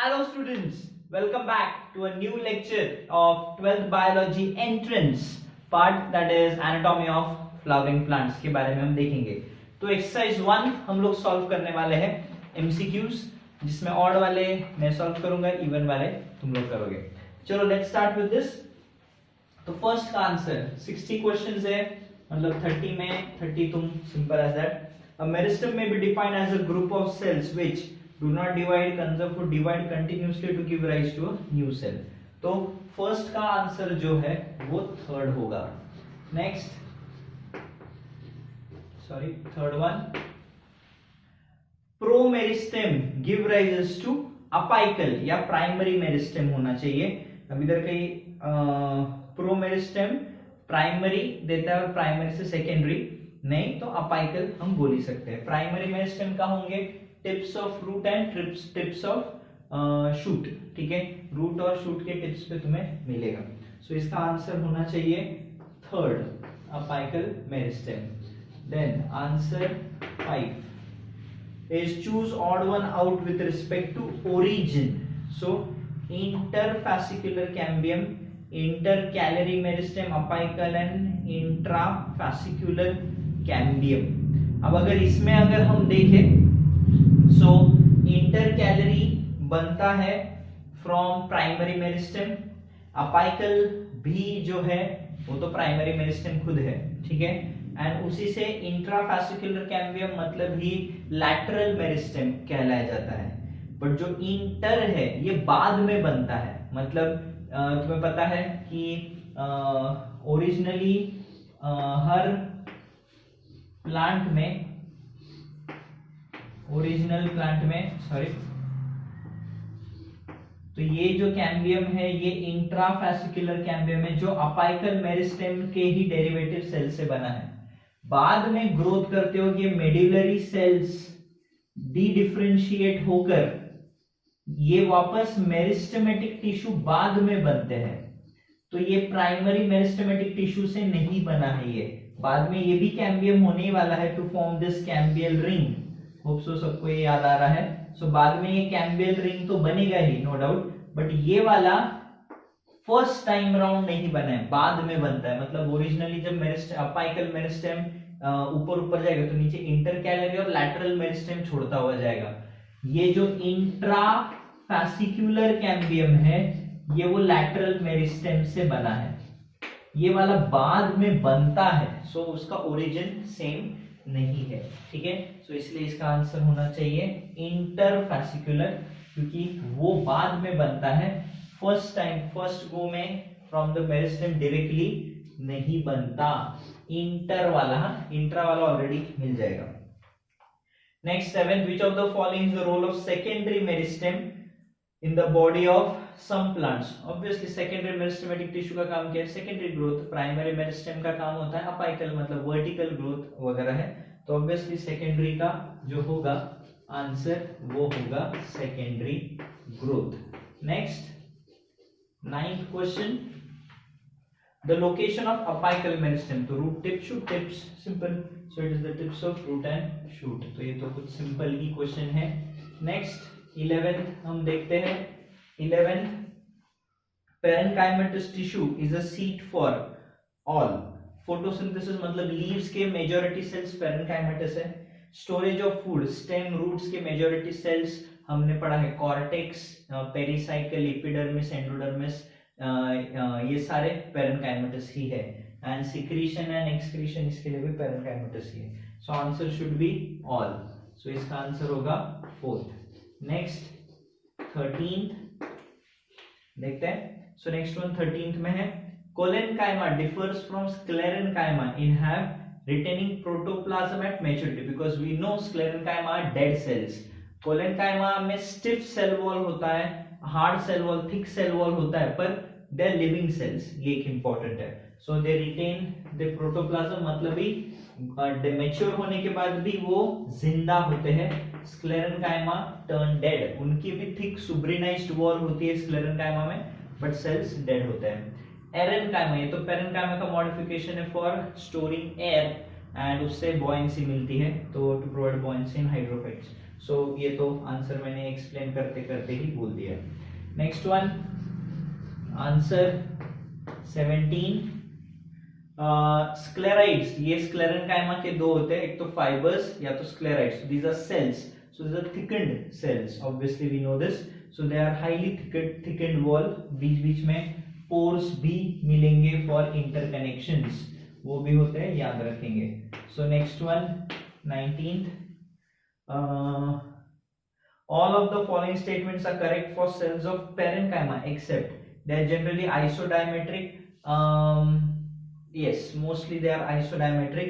Hello students, welcome back to a new lecture of 12th biology entrance part, that is anatomy of flowering plants के बारे में हम देखेंगे। तो exercise 1 हम लोग सॉल्व करने वाले हैं एमसीक्यूज, जिसमें ऑड वाले मैं सॉल्व करूंगा, इवन वाले तुम लोग करोगे। चलो लेट्स स्टार्ट विद दिस। तो फर्स्ट का आंसर 60 क्वेश्चंस है, मतलब 30 में 30 तुम simple as that. A meristem may be defined as a group of cells which do not divide, conserve or divide continuously to give rise to a new cell. तो first का answer जो है वो third होगा। Next, sorry third one, promeristem give rises to apical या primary meristem होना चाहिए। अब इधर कहीं प्रोमेरिस्टेम प्राइमरी देता है और प्राइमरी से सेकेंडरी नहीं, तो अपाइकल हम बोल ही सकते हैं। प्राइमरी मेरिस्टेम का होंगे tips of root and tips of shoot, ठीक है, रूट और शूट के टिप्स पे तुम्हें मिलेगा। सो इसका आंसर होना चाहिए third, apical meristem. Then answer 5 is choose odd one out with respect to origin. So interfascicular cambium, intercalary meristem, apical and intrafascicular cambium. अब अगर इसमें अगर हम देखें, सो इंटरकैलरी बनता है फ्रॉम प्राइमरी मेरिस्टेम, अपाइकल भी जो है वो तो प्राइमरी मेरिस्टेम खुद है, ठीक है, एंड उसी से इंट्राफैसिकुलर कैम्बियम मतलब ही लैटरल मेरिस्टेम कहलाया जाता है। बट जो इंटर है ये बाद में बनता है, मतलब तुम्हें पता है कि ओरिजिनली हर प्लांट में, ओरिजिनल प्लांट में, सॉरी, तो ये जो कैम्बियम है ये इंट्राफैसिकुलर कैम्बियम है जो अपाइकल मेरिस्टेम के ही डेरिवेटिव सेल से बना है। बाद में ग्रोथ करते हो ये मेडुलरी सेल्स डी डिफरेंशिएट होकर ये वापस मेरिस्टेमेटिक टिश्यू बाद में बनते हैं। तो ये प्राइमरी मेरिस्टेमेटिक टिश्यू से नहीं बना है, ये बाद में ये भी कैम्बियम होने वाला है to form this cambial ring. Hope so सबको ये याद आ रहा है। सो बाद में ये कैम्बियल रिंग तो बनेगा ही, नो डाउट, बट ये वाला फर्स्ट टाइम राउंड नहीं बना है, बाद में बनता है। मतलब ओरिजिनली जब मेरिस्टेम, अपाइकल मेरिस्टेम ऊपर ऊपर जाएगा तो नीचे इंटरकैलरी और लैटरल मेरिस्टेम छोड़ता हुआ जाएगा। ये जो इंट्राफैसिकुलर कैम्बियम है ये वो लैटरल मेरिस्टेम से बना है, ये वाला बाद में बनता है। सो उसका ओरिजिन सेम नहीं है, ठीक है। सो इसलिए इसका आंसर होना चाहिए इंटरफैसिकुलर, क्योंकि वो बाद में बनता है, फर्स्ट टाइम फर्स्ट गो में फ्रॉम द मेरिस्टेम डायरेक्टली नहीं बनता। इंटर वाला ऑलरेडी मिल जाएगा। Next 7, which of the following is the role of secondary meristem in the body of some plants? Obviously secondary meristematic tissue का काम क्या है? Secondary growth. Primary meristem का काम होता है अपाइकल, मतलब वर्टिकल ग्रोथ वगैरह है। तो ऑब्वियसली सेकेंडरी का जो होगा आंसर वो होगा secondary growth. Next 9th question, the location of apical meristem, तो root tip, shoot tips, simple, so it is the tips of root and shoot। तो ये तो कुछ सिंपल ही क्वेश्चन है। नेक्स्ट 11th हम देखते हैं। 11th, parenchymatous tissue is a seat for all photosynthesis, मतलब लीव्स के मेजॉरिटी सेल्स पेरेन्काइमेटस है। Storage of food, stem roots के मेजॉरिटी सेल्स हमने पढ़ा है कॉर्टेक्स, पेरिसाइकल, एपिडर्मिस, एंडोडर्मिस, ये सारे पेरेन्काइमेटस ही है। एंड सिक्रीशन एंड एक्सक्रीशन इसके लिए भी पेरेन्काइमेटस ही है। So answer should be all. सो इसका आंसर होगा 4th। नेक्स्ट 13th देखते हैं। सो नेक्स्ट वन 13th में है, collenchyma differs from sclerenchyma in have retaining protoplasm at maturity, because we know sclerenchyma are dead cells. Collenchyma में stiff cell wall होता है, hard cell wall, thick cell wall होता है, पर they are living cells, ये एक important है। सो दे retain the protoplasm, मतलब भी मैच्योर होने के बाद भी वो जिंदा होते हैं। स्क्लेरेनकाइमा टर्न डेड, उनकी भी थिक सुब्रिनाइज्ड वॉल होती है स्क्लेरेनकाइमा में, बट सेल्स डेड होते हैं। एरेनकाइमा, ये तो पेरेन्काइमा का मॉडिफिकेशन है फॉर स्टोरिंग एयर एंड उससे बॉयंसी मिलती है, तो to provide buoyancy in hydrophytes. So ये तो आंसर मैंने एक्सप्लेन करते करते ही बोल दिया। Next one, answer 17, sclereids. ये स्क्लेरेनकाइमा के दो होते हैं, एक तो फाइबर्स या तो sclereids. These are cells, so these are thickened cells, obviously we know this. So they are highly thickened wall, बीच बीच में पोर्स भी मिलेंगे फॉर इंटरकनेक्शंस, वो भी होते हैं, याद रखेंगे। So next one 19th, all of the following statements are correct for cells of parenchyma except they are generally isodiametric. Yes, mostly they are isodiametric.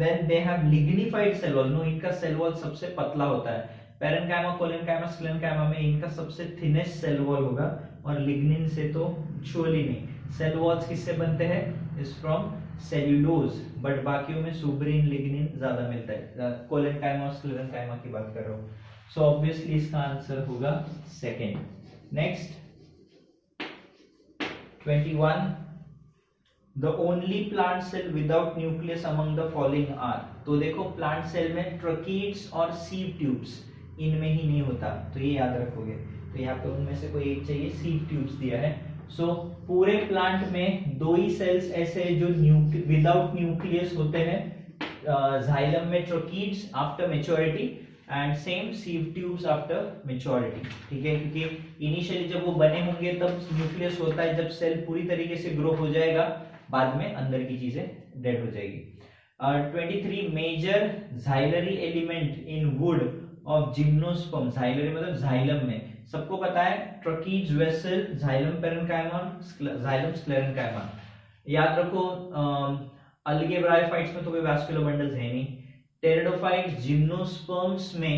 Then they have lignified cell wall. No, इनका cell wall सबसे पतला होता है। Parenchyma, collenchyma, sclerenchyma में इनका सबसे thinnest cell wall होगा, और लिग्निन से तो छोली नहीं। सेल वॉल्स किससे बनते हैं? इज फ्रॉम सेल्यूलोज, बट बाकियों में सुब्रीन लिग्निन ज्यादा मिलता है। कोलेनकाइमा और स्क्लेरेनकाइमा की बात कर रहा हूँ। सो ऑब्वियसली इसका आंसर होगा second. Next 21, the only plant cell without nucleus among the following are. तो देखो प्लांट सेल में ट्रकीड्स और सीव ट्यूब्स इनमें ही नहीं होता, तो ये याद रखोगे। तो यहाँ पे उनमें से कोई एक चाहिए, सीव ट्यूब्स दिया है। सो पूरे प्लांट में दो ही सेल्स ऐसे जो विदाउट न्यूक्लियस होते हैं, जाइलम में tracheids after maturity and same sieve tubes after maturity, ठीक है। क्योंकि इनिशियली जब वो बने होंगे तब न्यूक्लियस होता है, जब सेल पूरी तरीके से ग्रो हो जाएगा बाद में अंदर की चीजें डेड हो जाएगी। 23, major xylary element in wood of gymnosperm. Xylary मतलब जाइलम में, सबको पता है tracheids, vessel, xylem parenchyma, xylem sclerenchyma. याद रखो अलगे ब्रायोफाइट्स में तो कोई वैस्कुलर बंडल्स है नहीं। टेरिडोफाइट्स, जिम्नोस्पर्म्स में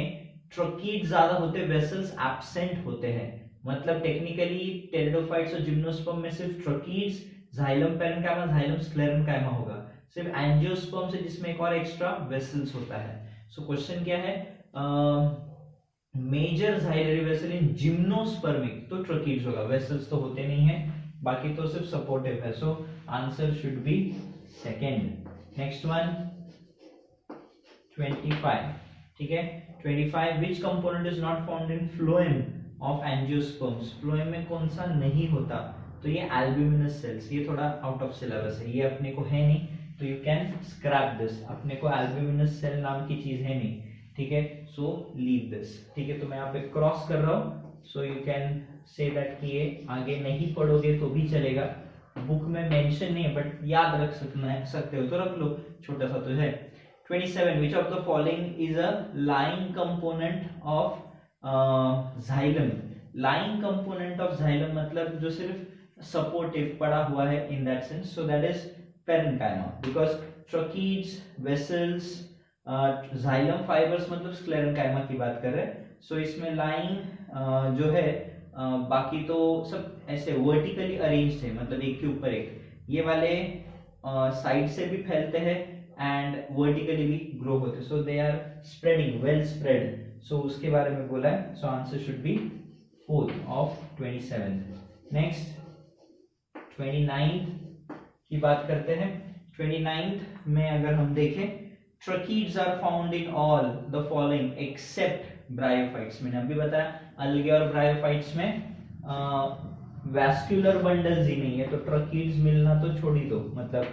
ट्रकीड्स ज्यादा होते हैं, वेसल्स एब्सेंट होते हैं। मतलब टेक्निकली टेरिडोफाइट्स और जिम्नोस्पर्म में सिर्फ ट्रकीड्स, जाइलम पेरेन्काइमा, जाइलम स्क्लेरेन्काइमा होगा। सिर्फ एंजियोस्पर्म से जिसमें एक और एक्स्ट्रा वेसल्स होता है। सो क्वेश्चन क्या है? मेजर जाइलरी वेसल इन जिम्नोस्पर्मिक, तो ट्रकीड्स होगा, वेसल्स तो होते नहीं है, बाकी तो सिर्फ सपोर्टिव है। So answer should B second. Next one 25, ठीक है। 25, विच component is not found in phloem of angiosperms. Phloem में कौन सा नहीं होता? तो ये एल्ब्यूमिनस सेल्स। ये थोड़ा आउट ऑफ सिलेबस है, ये अपने को है नहीं, तो यू कैन स्क्रैप दिस। अपने को एल्ब्यूमिनस सेल नाम की चीज है नहीं, ठीक है। सो लीव दिस, ठीक है। तो मैं यहाँ पे क्रॉस कर रहा हूँ, so you can say that कि ये आगे नहीं पढ़ोगे तो भी चलेगा, बुक में मेंशन नहीं है, बट याद रख सकते हो तो रख लो, छोटा सा तो है। 27, which of the following is a lying component of xylem। lying component of xylem मतलब जो सिर्फ सपोर्टिव पड़ा हुआ है in that sense, so that is parenchyma, because tracheids, vessels, xylem fibers मतलब sclerenchyma की बात कर रहे हैं। so इसमें lying जो है बाकी तो सब ऐसे वर्टिकली अरेंज्ड है, मतलब एक के ऊपर एक। ये वाले साइड से भी फैलते हैं एंड वर्टिकली भी ग्रो होते हैं, so they are spreading, well spread. So उसके बारे में बोला है। So answer should be 4th of 27। Next 29 की बात करते हैं। 29 में अगर हम देखें, tracheids are found in all the following except bryophytes. मैंने अभी बताया अलगे और ब्रायोफाइट्स में वैस्कुलर बंडल्स ही नहीं है, तो ट्रकीड्स मिलना तो छोड़ ही दो, मतलब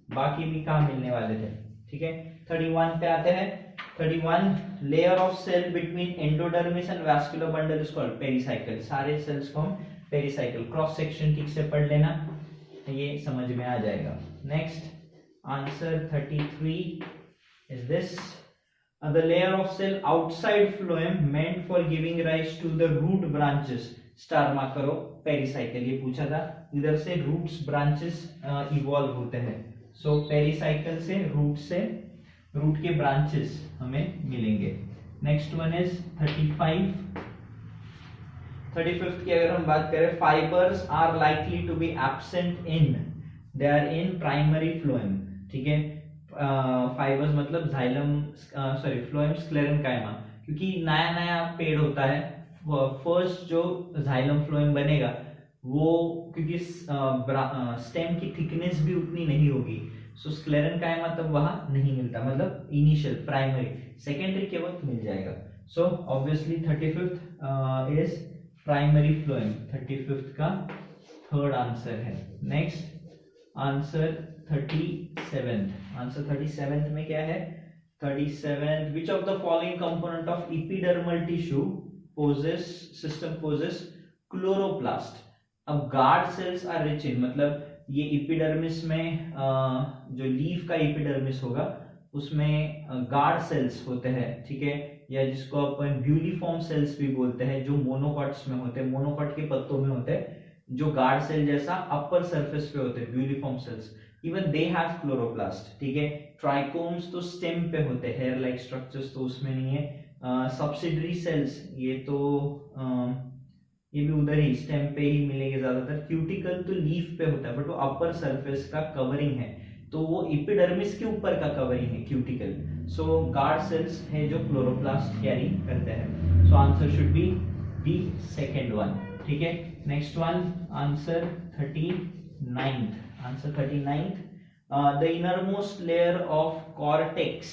बाकी भी कहाँ मिलने वाले थे, ठीक है। 31 पे आते हैं। 31, layer of cell between endodermis and vascular bundle is called pericycle. सारे सेल्स को हम पेरिसाइकल, क्रॉस सेक्शन ठीक से पढ़ लेना, ये समझ में आ जाएगा। Next answer 33 is this, the layer of cell outside phloem meant for giving rise to the root branches। Star mark करो, पेरिसाइकल ये पूछा था, इधर से रूट्स ब्रांचेस इवॉल्व होते हैं। सो पेरिसाइकल से रूट के ब्रांचेस हमें मिलेंगे। Next one is 35। 35th की अगर हम बात करें, fibres are likely to be absent in, they are in primary phloem, ठीक है। फाइबर्स मतलब जाइलम, सॉरी फ्लोएम स्क्लेरेनकाइमा, क्योंकि नया नया पेड़ होता है, फर्स्ट जो जाइलम फ्लोएम बनेगा वो, क्योंकि स्टेम की थिकनेस भी उतनी नहीं होगी, सो स्क्लेरेनकाइमा तब वहां नहीं मिलता, मतलब इनिशियल प्राइमरी, सेकेंडरी के वक्त मिल जाएगा। So obviously 35th is primary phloem, 35th का थर्ड आंसर है। Next answer 37th, answer 37th में क्या है? 37th, which of the following component of epidermal tissue possesses chloroplast? अब guard cells are rich in, मतलब ये एपिडर्मिस में जो लीफ का एपिडर्मिस होगा उसमें गार्ड सेल्स होते हैं, ठीक है, या जिसको अपन ब्यूलिफॉर्म सेल्स भी बोलते हैं, जो मोनोकॉट्स में होते हैं, मोनोकॉट के पत्तों में होते हैं, जो गार्ड सेल जैसा अपर सरफेस पे होते हैं, bulliform cells, even they have chloroplast, ठीक है। ट्राइकोम्स तो स्टेम पे होते हैं, हेयर लाइक स्ट्रक्चर्स तो उसमें नहीं है। सब्सिडरी सेल्स ये तो ये भी उधर ही स्टेम पे ही मिलेंगे ज्यादातर। क्यूटिकल तो लीफ पे होता है, बट वो अपर सरफेस का कवरिंग है, तो वो एपिडर्मिस के ऊपर का कवरिंग है क्यूटिकल। सो गार्ड सेल्स है जो क्लोरोप्लास्ट कैरी करते हैं। सो answer should be the second one, ठीक है। Next one, answer 39th, answer 39th, the innermost layer of cortex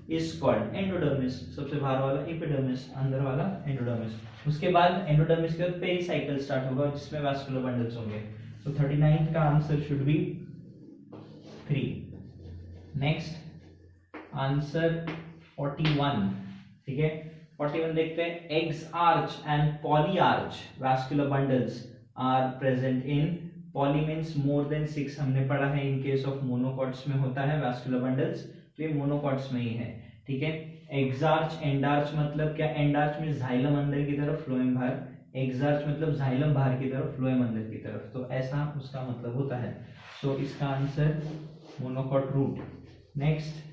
is called endodermis, सबसे बाहर वाला एपिडर्मिस, अंदर वाला एंडोडर्मिस। उसके बाद एंडोडर्मिस के बाद पेरिसाइकल स्टार्ट होगा जिसमें वास्कुलर बंडल्स होंगे। तो 39th का answer should be 3। Next answer 41, ठीक है। 41 देखते हैं, exarch and polyarch vascular bundles are present in, poly means more than 6, हमने पढ़ा है। इन केस ऑफ मोनोकॉट्स में होता है वास्कुलर बंडल्स, तो ये मोनोकॉट्स में ही है, ठीक है। एक्सार्च एंडार्च मतलब क्या? एंडार्च में जाइलम अंदर की तरफ, फ्लोएम बाहर, एक्सार्च मतलब जाइलम बाहर की तरफ, फ्लोएम अंदर की तरफ, तो ऐसा उसका मतलब होता है। सो इसका answer monocot root. Next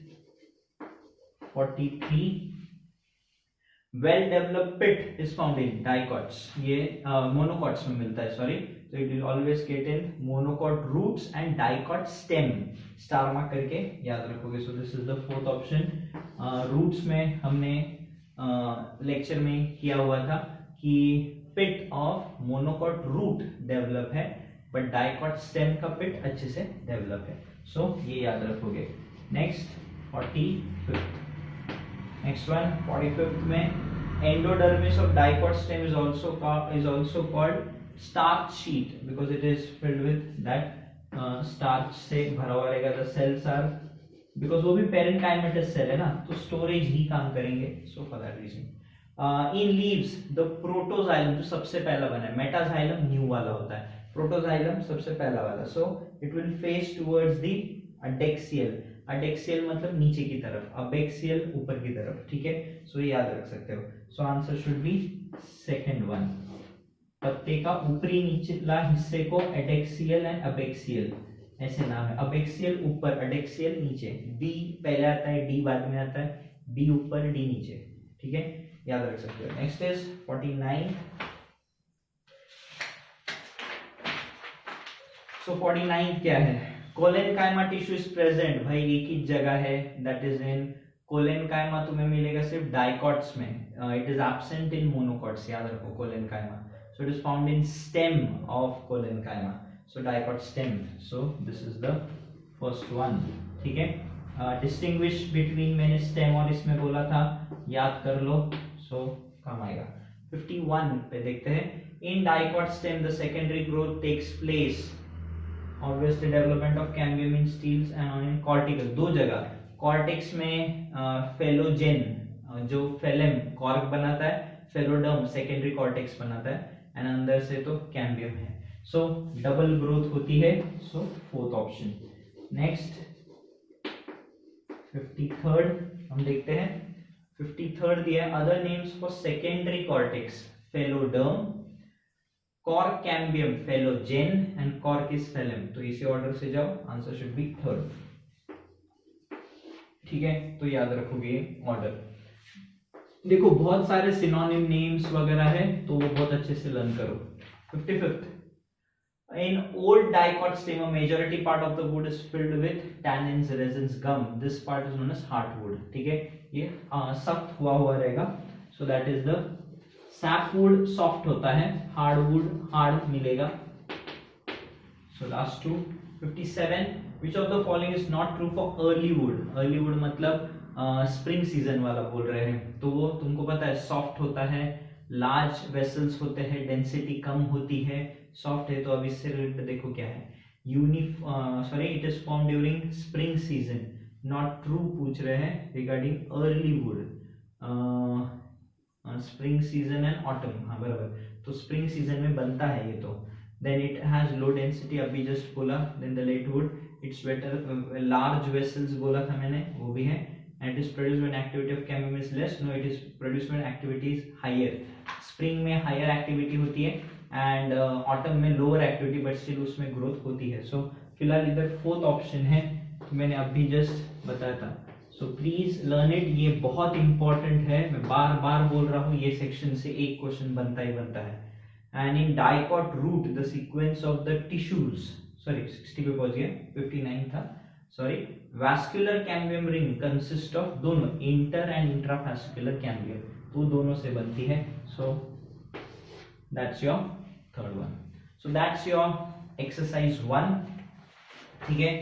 43, well developed pith is found in dicots, ये मोनोकॉट्स में मिलता है, सॉरी, तो it will always get in monocot roots and dicot stem, star mark करके याद रखोगे। So this is the fourth option. Roots में हमने लेक्चर में किया हुआ था कि pith of monocot root develop है, बट डाइकॉट स्टेम का पिट अच्छे से डेवलप है। सो ये याद रखोगे। Next 45th, next one 45th में endodermis of dicot stem is also called starch sheet because it is filled with that starch से भरा हुआ रहेगा। द सेल्स आर, बिकॉज वो भी पेरेंकाइमेटस सेल है ना, तो स्टोरेज ही काम करेंगे। So for that reason in leaves the protoxylem, जो सबसे पहला बना है, मेटाजाइलम न्यू वाला होता है, प्रोटोजाइलम सबसे पहला वाला। So it will face towards the adaxial, adaxial मतलब नीचे की तरफ, अबेक्सियल ऊपर की तरफ, ठीक है। सो ये याद रख सकते हो। सो answer should B second one. पत्ते का ऊपरी निचला हिस्से को एडेक्सियल एंड अबेक्सियल ऐसे नाम है। अबेक्सियल ऊपर, अडेक्सियल नीचे, बी पहले आता है, डी बाद में आता है, बी ऊपर डी नीचे, ठीक है, याद रख सकते हो। Next is 49। सो 49 क्या है? कोलेनकाइमा टिश्यू इज प्रेजेंट, भाई एक ही जगह है, दैट इज इन कोलेनकाइमा तुम्हें मिलेगा सिर्फ डाइकॉट्स में, it is absent in monocots, याद रखो collenchyma. So it is found in stem of collenchyma, so dicot stem. So this is the first one, ठीक है। डिस्टिंग्विश बिटवीन, मैंने स्टेम और इसमें बोला था, याद कर लो, सो काम आएगा। 51 पे देखते हैं, in dicot stem the secondary growth takes place, obviously development of cambium in steles and in cortical, दो जगह, कॉर्टेक्स में फेलोजेन जो फेलेम कॉर्क बनाता है, फेलोडर्म सेकेंडरी कॉर्टेक्स बनाता है, एंड अंदर से तो कैम्बियम है। सो डबल ग्रोथ होती है, सो फोर्थ ऑप्शन। नेक्स्ट 53rd हम देखते हैं। 53rd दिया है, other names for secondary cortex, phelloderm, cork cambium, phellogen and cork is phellem. तो इसी ऑर्डर से जाओ, आंसर शुड बी थर्ड, ठीक है। तो याद रखोगे ऑर्डर। देखो बहुत सारे सिनोनिम नेम्स वगैरह है, तो वो बहुत अच्छे से लर्न करो। 55th, in old dicot stem a majority part of the wood is filled with tannins, resins, gum. This part is known as heartwood, ठीक है, ये सख्त हुआ रहेगा। so that is the sapwood soft होता है, hardwood hard मिलेगा। so last two। 57, which of the following is not true for early would. Early would मतलब स्प्रिंग सीजन वाला बोल रहे हैं, तो वो तुमको पता है सॉफ्ट होता है, लार्ज वेसल्स होते हैं, डेंसिटी कम होती है, सॉफ्ट है। तो अब इससे रिलेटेड देखो क्या है, it is form during spring season, not true पूछ रहे हैं regarding early would, spring season and autumn, हाँ बराबर, तो स्प्रिंग सीजन में बनता है ये तो। Then it has low density, अभी जस्ट बोला। Then the late wood it's better, large vessels बोला था मैंने, वो भी है। And it is produced when activity of cambium is less, no it is produced when activity is higher. Spring में higher activity होती है एंड ऑटम में लोअर एक्टिविटी, बट स्टिल उसमें ग्रोथ होती है। सो फिलहाल इधर फोर्थ ऑप्शन है, तो मैंने अभी जस्ट बताया था। सो प्लीज लर्न इट, ये बहुत इंपॉर्टेंट है, मैं बार बार बोल रहा हूँ, ये सेक्शन से एक क्वेश्चन बनता ही बनता है। And in dicot root the sequence of the tissues, sorry 60 पे पहुंच गया, 59 था, sorry. Vascular cambium ring consist of दोनों इंटर एंड इंट्रावैस्कुलर कैम्बियम, तो दोनों से बनती है। So that's your third one. So that's your exercise 1, ठीक है।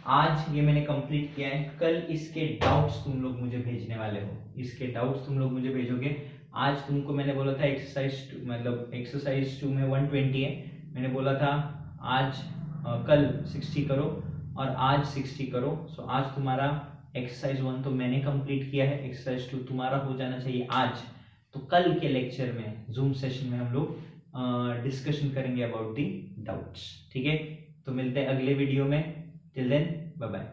आज ये मैंने कंप्लीट किया है, कल इसके डाउट्स तुम लोग मुझे भेजने वाले हो, इसके डाउट्स तुम लोग मुझे भेजोगे। आज तुमको मैंने बोला था एक्सरसाइज मतलब एक्सरसाइज 2 में 120 है, मैंने बोला था आज कल 60 करो और आज 60 करो। सो आज तुम्हारा एक्सरसाइज 1 तो मैंने कंप्लीट किया है, एक्सरसाइज 2 तुम्हारा हो जाना चाहिए आज। तो कल के लेक्चर में जूम सेशन में हम लोग डिस्कशन करेंगे अबाउट दी डाउट्स, ठीक है। तो मिलते हैं अगले वीडियो में, टिल देन बाय बाय।